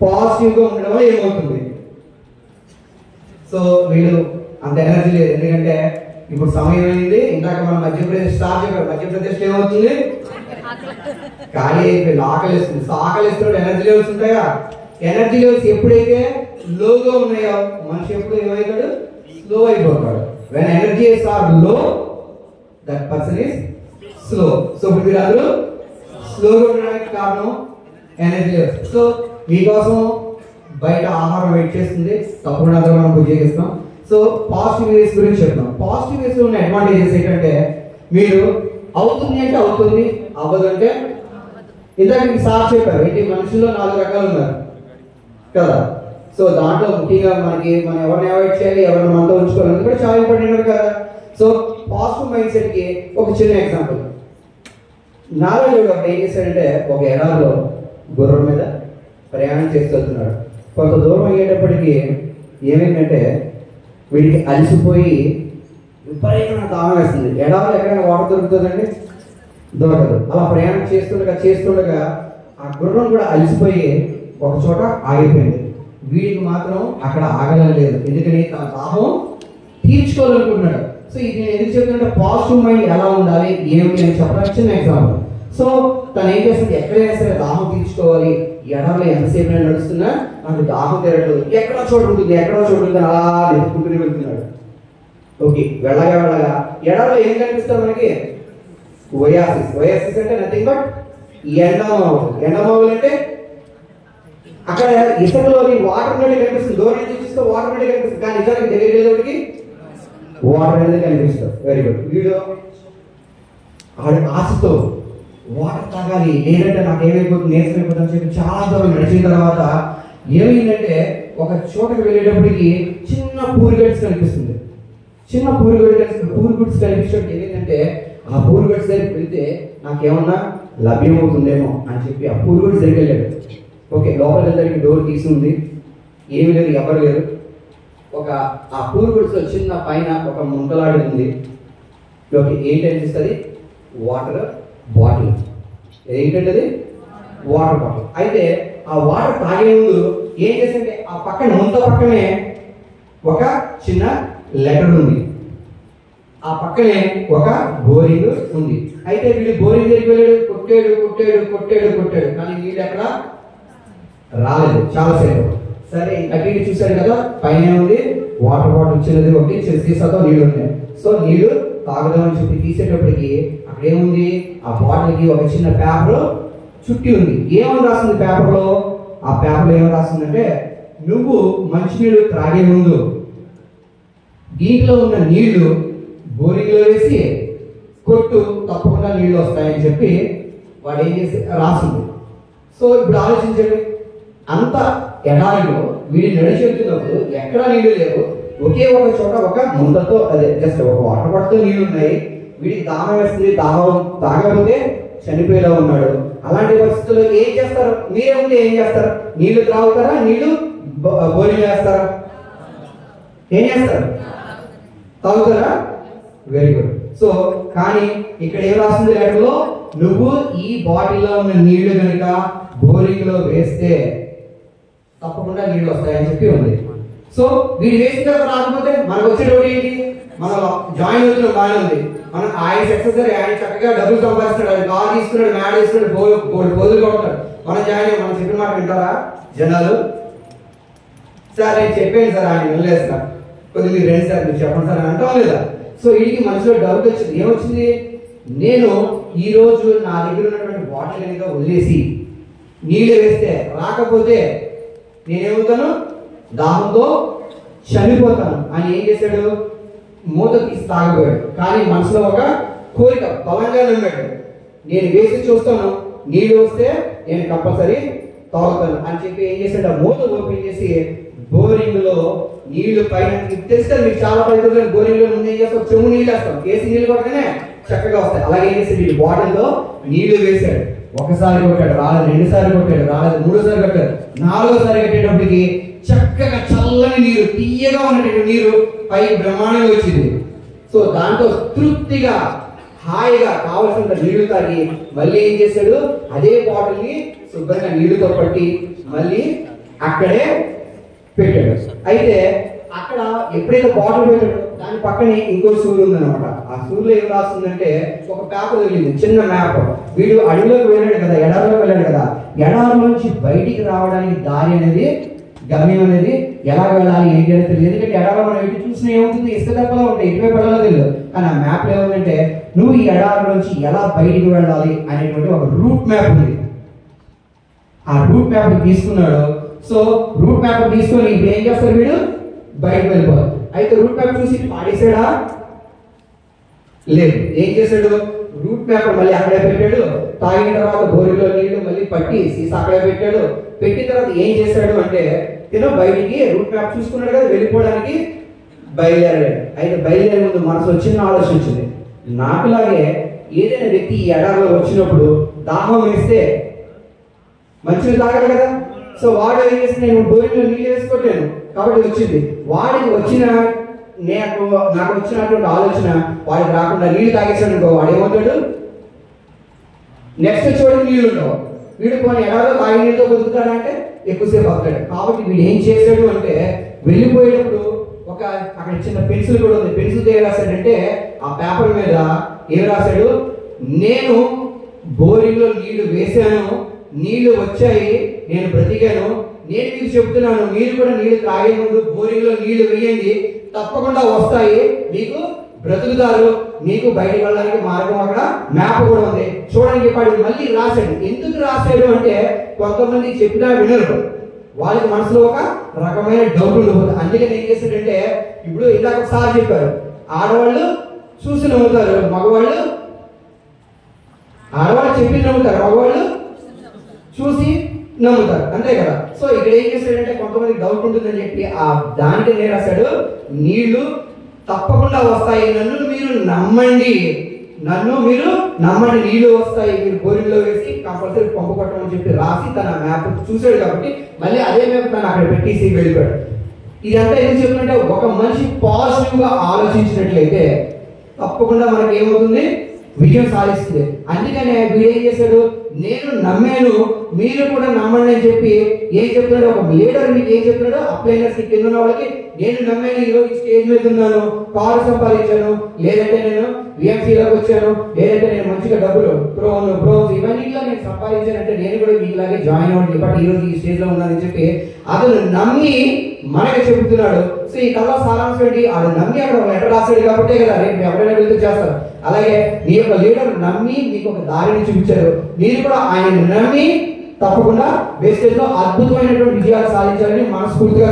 Positive గా ఉండడం వల్ల ఏమవుతుంది? సో వీళ్ళు అంత ఎనర్జీ లేదు. ఎందుకంటే ఇప్పుడు సమయం అయింది. ఇందాక మనం మధ్యప్రదేశ్ స్టార్ట్ చెప్పారు. మధ్యప్రదేశ్ ఏమవుతుంది? ఖాళీ అయిపోయింది, ఆకలిస్తుంది. సో ఆకలిస్తున్న ఎనర్జీ లెవెల్స్ ఉంటాయా? ఎనర్జీ లెవెల్స్ ఎప్పుడైతే లోగా ఉన్నాయో మనిషి ఎప్పుడు ఏమవుతాడు? స్లో అయిపోతాడు. వెన్ ఎనర్జీస్ ఆర్ లో that person is slow. So ఇప్పుడు మీరు అందరూ స్లోగా ఉండడానికి కారణం ఎనర్జీ లెవెల్స్. సో మీకోసం బయట ఆహారం వెయిట్ చేస్తుంది, తప్పకుండా అందరూ మనం ఉపయోగిస్తాం. సో పాజిటివ్ వేస్ గురించి చెప్తాం. పాజిటివ్ వేస్ లో ఉన్న అడ్వాంటేజెస్ ఏంటంటే మీరు అవుతుంది అంటే అవుతుంది, అవ్వదు అంటే ఇందాక మీకు సార్ చెప్పారు ఏంటి, మనుషుల్లో 4 రకాలు ఉన్నారు కదా. సో దాంట్లో ముఖ్యంగా మనం ఎవరిని అవాయిడ్ చేయాలి, ఎవరిని మనతో ఉంచుకోవాలి కూడా చాలా ఇంపార్టెంట్ కదా. సో పాజిటివ్ మైండ్ సెట్ కి ఒక చిన్న ఎగ్జాంపుల్. నారాయణుడు ఏం చేశాడంటే ఒక ఎడారిలో గుర్రం మీద ప్రయాణం చేస్తూ వెళ్తున్నాడు. కొంత దూరం అయ్యేటప్పటికి ఏమైందంటే వీడికి అలసిపోయి విపరీతమైన దాహం వేస్తుంది. ఎడారిలో ఎక్కడైనా వాటర్ దొరుకుతుందండి? దొరకదు. అలా ప్రయాణం చేస్తుండగా ఆ గుర్రం కూడా అలసిపోయి ఒక చోట ఆగిపోయింది. వీడికి మాత్రం అక్కడ ఆగలేదు. ఎందుకని తన దాహం తీర్చుకోవాలనుకుంటున్నాడు. సో ఇది నేను ఎందుకు చెప్తుంటే పాజిటివ్ మైండ్ ఎలా ఉండాలి ఏమిటి అని చెప్పడానికి చిన్న ఎగ్జాంపుల్. సో తను ఏం చేస్తుంది, ఎక్కడైనా సరే దాహం తీర్చుకోవాలి, ఎడారిలో ఎంతసేపు నడుస్తున్నా నాకు దాహం తీరట్లేదు, ఎక్కడో చోటు ఉంటుంది అలా ఎదుర్కొంటూనే వెళ్తున్నాడు. ఓకే, వెళ్ళగా ఎడారిలో ఏం కనిపిస్తారు మనకి? ఒయాసిస్ అంటే నథింగ్ బట్ ఎండమావులు అంటే అక్కడ ఇసుకలోని వాటర్ అనేది కనిపిస్తుంది. దూరం నుంచి చూస్తే వాటర్ అనేది కనిపిస్తుంది, కానీ నిజానికి తెలియలేదోడికి వాటర్ అనేది కనిపిస్తుంది. Very good. వీడు ఆశతో వాటర్ తాగాలి, లేదంటే నాకు ఏమైపోతుంది, నీరసమైపోతుంది అని చెప్పి చాలా దూరం నడిచిన తర్వాత ఏమైందంటే ఒక చోటకి వెళ్ళేటప్పటికి చిన్న పూరిగడ్స్ కనిపిస్తుంది. చిన్న పూరిగడ్స్ కనిపించినట్టు ఏమైందంటే ఆ పూరిగడ్స్ దగ్గరికి వెళ్తే నాకేమన్నా లభ్యమవుతుందేమో అని చెప్పి ఆ పూరిగడ్స్ దగ్గరికి వెళ్ళాడు. ఓకే, లోపలికి వెళ్ళడానికి డోర్ తీసి ఉంది, ఏమి లేదు, ఎవరు లేరు. ఆ పూరిగడ్స్ లో చిన్న పైన ఒక ముంతలాడి ఉంది. ఓకే, ఏంటి అనిపిస్తుంది? Water bottle. ఏంటంటే వాటర్ బాటిల్. అయితే ఆ వాటర్ తాగే ముందు ఏం చేసిందంటే ఆ పక్కన ముంత పక్కనే ఒక చిన్న లెటర్ ఉంది, ఆ పక్కనే ఒక బోరింగ్ ఉంది. అయితే వీళ్ళు బోరింగ్ దగ్గరికి వెళ్ళాడు, కొట్టాడు కానీ నీళ్ళు ఎక్కడ రాలేదు చాలాసేపు. సరే అటు చూశాడు కదా, పైన ఉంది వాటర్ బాటిల్ చిన్నది, ఒకటి సీసాతో నీళ్ళు ఉన్నాయి. సో నీళ్ళు తాగుదామని చెప్పి తీసేటప్పటికి అక్కడ ఏముంది, ఆ బాటిల్ కి ఒక చిన్న పేపర్ చుట్టి ఉంది. ఏమని రాస్తుంది పేపర్లో? ఆ పేపర్లో ఏమని రాస్తుందంటే, నువ్వు మంచినీళ్ళు త్రాగే ముందు దీంట్లో ఉన్న నీళ్లు బోరింగ్ లో వేసి కొట్టు, తప్పకుండా నీళ్లు వస్తాయని చెప్పి వాడు ఏం చేసి రాస్తుంది. సో ఇప్పుడు ఆలోచించండి, అంత ఎడారిలో వీడు నడిచెళ్తున్నప్పుడు ఎక్కడా నీళ్లు లేవు, ఒకే ఒక చోట ఒక ముందతో అదే జస్ట్ ఒక వాటర్ బాటిల్తో నీళ్లు ఉన్నాయి. వీడికి దాహం వేస్తుంది, దాహం తాగకపోతే చనిపోయేలా ఉన్నాడు. అలాంటి పరిస్థితుల్లో ఏం చేస్తారు? మీరే ఉంటే ఏం చేస్తారు? నీళ్లు త్రాగుతారా, నీళ్లు బోరింగ్ వేస్తారా? ఏం చేస్తారు? తాగుతారా? Very good. సో కానీ ఇక్కడ ఏం రాస్తుంది లెటర్లో, నువ్వు ఈ బాటిల్లో ఉన్న నీళ్లు కనుక బోరింగ్ లో వేస్తే తప్పకుండా నీళ్లు వస్తాయని చెప్పి ఉంది. సో వీడు వేసిన తర్వాత రాకపోతే మనకు వచ్చేటప్పుడు ఏంటి, మనం జాయిన్ అవుతున్న బాగానే ఉంది, మనం ఆయన సక్సెస్ ఆయన చక్కగా డబ్బులు సంపాదిస్తున్నాడు, కార్ తీసుకున్నాడు, మ్యాడ్ తీసుకున్నాడు, పోదులుగా ఉంటాడు. మనం జాయిన్ మనం చెప్పిన మాట వింటారా జనాలు? సార్ నేను చెప్పాను సార్, ఆయన వెళ్ళలేదు సార్, కొద్దిగా మీరు రండి సార్, మీరు చెప్పండి సార్ అని అంటాం లేదా? సో వీడికి మనసులో డౌట్ వచ్చింది. ఏమొచ్చింది, నేను ఈ రోజు నా దగ్గర ఉన్నటువంటి బాటిల్ కనుక వదిలేసి నీళ్ళు వేస్తే రాకపోతే నేనేమవుతాను, దాహంతో చనిపోతాను అని ఏం చేశాడు, మూత తీసి తాగిపోయాడు. కానీ మనసులో ఒక కోరిక బలంగా నమ్మాడు, నేను వేసి చూస్తాను, నీళ్ళు వస్తే నేను కంపల్సరీ తాగుతాను అని చెప్పి ఏం చేశాడు, ఆ మూత ఓపెన్ చేసి బోరింగ్ లో నీళ్లు పైన తెలుసు కదా మీకు చాలా పద్ధతులు, బోరింగ్ లో ముందు ఏం చేస్తాం, చెమ్ము నీళ్ళు వేస్తాం, వేసి నీళ్ళు కొట్టగానే చక్కగా వస్తాయి. అలాగే ఏం చేశాడు, వీళ్ళు బాటిల్ లో నీళ్లు వేశాడు. ఒకసారి కొట్టాడు రాలేదు, 2 సార్లు కొట్టాడు రాలేదు, 3 సార్లు కొట్టాడు, 4వ సారి కట్టేటప్పటికి చక్కగా చల్లని నీరు, తీయగా ఉన్నటువంటి నీరు పై బ్రహ్మాండంగా వచ్చింది. సో దాంతో తృప్తిగా హాయిగా కావలసినంత నీళ్లు తాగి మళ్ళీ ఏం చేశాడు, అదే బాటిల్ని శుభ్రంగా నీళ్లతో పట్టి మళ్ళీ అక్కడే పెట్టాడు. అయితే అక్కడ ఎప్పుడైతే బాటిల్ పెట్టాడో దాని పక్కనే ఇంకో సూర్యు ఉందన్నమాట. ఆ సూర్యులో ఏం రాస్తుందంటే ఒక పేపర్ తగిలింది, చిన్న మ్యాప్. వీడు అడవిలోకి వెళ్ళాడు కదా, ఎడారిలోకి వెళ్ళాడు కదా, ఎడారిలోంచి బయటికి రావడానికి దారి అనేది, గమ్యం అనేది ఎలా వెళ్ళాలి ఏంటి అనేది తెలియదు. ఎందుకంటే ఎడారిలో మనం ఎటు చూసినా ఏమవుతుంది, ఇసుక దెబ్బలో ఉంటాయి, ఎటువైపు వెళ్ళాలో తెలియదు. కానీ ఆ మ్యాప్ ఏముందంటే నువ్వు ఈ ఎడారిలోంచి ఎలా బయటికి వెళ్ళాలి అనేటువంటి ఒక రూట్ మ్యాప్ ఉంది. ఆ రూట్ మ్యాప్ తీసుకున్నాడు. సో రూట్ మ్యాప్ తీసుకొని ఇప్పుడు ఏం చేస్తాడు, వీడు బయటకు వెళ్ళిపోవాలి. అయితే రూట్ మ్యాప్ చూసి పాడేసాడా, లేదు. ఏం చేశాడు, రూట్ మ్యాప్ మళ్ళీ అక్కడే పెట్టాడు. తాగిన తర్వాత బోరిలో నీళ్లు మళ్ళీ పట్టి సీసా అక్కడే పెట్టాడు. పెట్టిన తర్వాత ఏం చేశాడు అంటే బయటికి రూట్ మ్యాప్ చూసుకున్నాడు కదా, వెళ్ళిపోవడానికి బయలుదేరాడు. అయితే బయలుదేరే ముందు మనసులో చిన్న ఆలోచన వచ్చింది, నాకులాగే ఏదైనా వ్యక్తి ఈ ఎడారిలో వచ్చినప్పుడు దాహం వేస్తే మంచిగా తాగడు కదా. సో వాడు ఏం చేసి నేను బోరింగ్లో నీళ్ళు వేసుకోవట్లేను కాబట్టి వచ్చింది. వాడికి వచ్చిన నాకు వచ్చినటువంటి ఆలోచన వాడికి రాకుండా నీళ్లు తాగేసాడు అనుకో, వాడు ఏమవుతాడు, నెక్స్ట్ వచ్చేవాడికి నీళ్ళు ఉండవు. వీడు కొన్ని ఎడారిలో తాగి నీళ్ళతో బతుకుతాడంటే ఎక్కువసేపు అవుతాడు. కాబట్టి వీడు ఏం చేశాడు అంటే వెళ్ళిపోయేటప్పుడు ఒక అక్కడ చిన్న పెన్సిల్ కూడా ఉంది. పెన్సిల్ ఏం రాశాడంటే ఆ పేపర్ మీద ఏం రాశాడు, నేను బోరింగ్లో నీళ్లు వేసాను, నీళ్లు వచ్చాయి, నేను బ్రతికాను, నేను మీకు చెప్తున్నాను మీరు కూడా నీళ్లు తాగే ముందు బోరింగ్లో నీళ్లు వేయండి, తప్పకుండా వస్తాయి, మీకు బ్రతుకుతారు, మీకు బయటకు వెళ్ళడానికి మార్గం అక్కడ మ్యాప్ కూడా ఉంది చూడండి చెప్పాడు. మళ్ళీ రాశాడు. ఎందుకు రాశాడు అంటే కొంతమంది చెప్పినా వినరు, వాళ్ళకి మనసులో ఒక రకమైన డౌట్ ఉండబోతుంది. అందుకని ఏం చేశాడంటే ఇప్పుడు ఇందాక ఒకసారి చెప్పారు, ఆడవాళ్ళు చూసి నమ్ముతారు, మగవాళ్ళు ఆడవాళ్ళు చెప్పి నమ్ముతారు, మగవాళ్ళు చూసి నమ్ముతారు, అంతే కదా. సో ఇక్కడ ఏం చేశాడంటే కొంతమందికి డౌట్ ఉంటుందని చెప్పి ఆ దానికి నేను రాశాడు, నీళ్లు తప్పకుండా వస్తాయి, నన్ను మీరు నమ్మండి, నీళ్లు వస్తాయి, మీరు బోరింగ్లో వేసి కంపల్సరీ పంపు కొట్టమని చెప్పి రాసి తన మ్యాప్ చూశాడు. కాబట్టి మళ్ళీ అదే మ్యాప్ తను అక్కడ పెట్టేసి వెళ్ళిపోయాడు. ఇదంతా ఎందుకు చెప్తుంటే ఒక మనిషి పాజిటివ్ గా ఆలోచించినట్లయితే తప్పకుండా మనకి ఏమవుతుంది, విజయం సాధిస్తుంది. అందుకనే వీడు ఏం చేశాడు, నేను నమ్మాను మీరు కూడా నమ్మండి అని చెప్పి ఏం చెప్తున్నాడు, ఒక లీడర్ మీకు ఏం చెప్తున్నాడు, అప్లైనర్స్ కింద ఉన్న వాళ్ళకి నేను నమ్మాను, ఈరోజు స్టేజ్ మీద ఉన్నాను, కారు సంపాదించాను, లేదంటే నేను విఎంసీలోకి వచ్చాను, లేదంటే నేను మంచిగా డబ్బులు బ్రోన్స్ ఇవన్నీ నేను సంపాదించానంటే నేను కూడా మీలాగే జాయిన్ అవ్వండి, బట్ ఈరోజు ఈ స్టేజ్ లో ఉన్నానని చెప్పి అతను నమ్మి మనకి చెబుతున్నాడు. సో ఈ కథ సారాంశం ఏంటి, అది నమ్మి అక్కడ ఒక లెటర్ రాశాడు కాబట్టి కదా రేపు ఎవరైనా వెళ్తే చేస్తారు. అలాగే మీ యొక్క లీడర్ నమ్మి మీకు ఒక దారిని చూపించారు, మీరు కూడా ఆయన నమ్మి తప్పకుండా వేస్టేజ్ లో అద్భుతమైనటువంటి విజయాలు సాధించాలని మనస్ఫూర్తిగా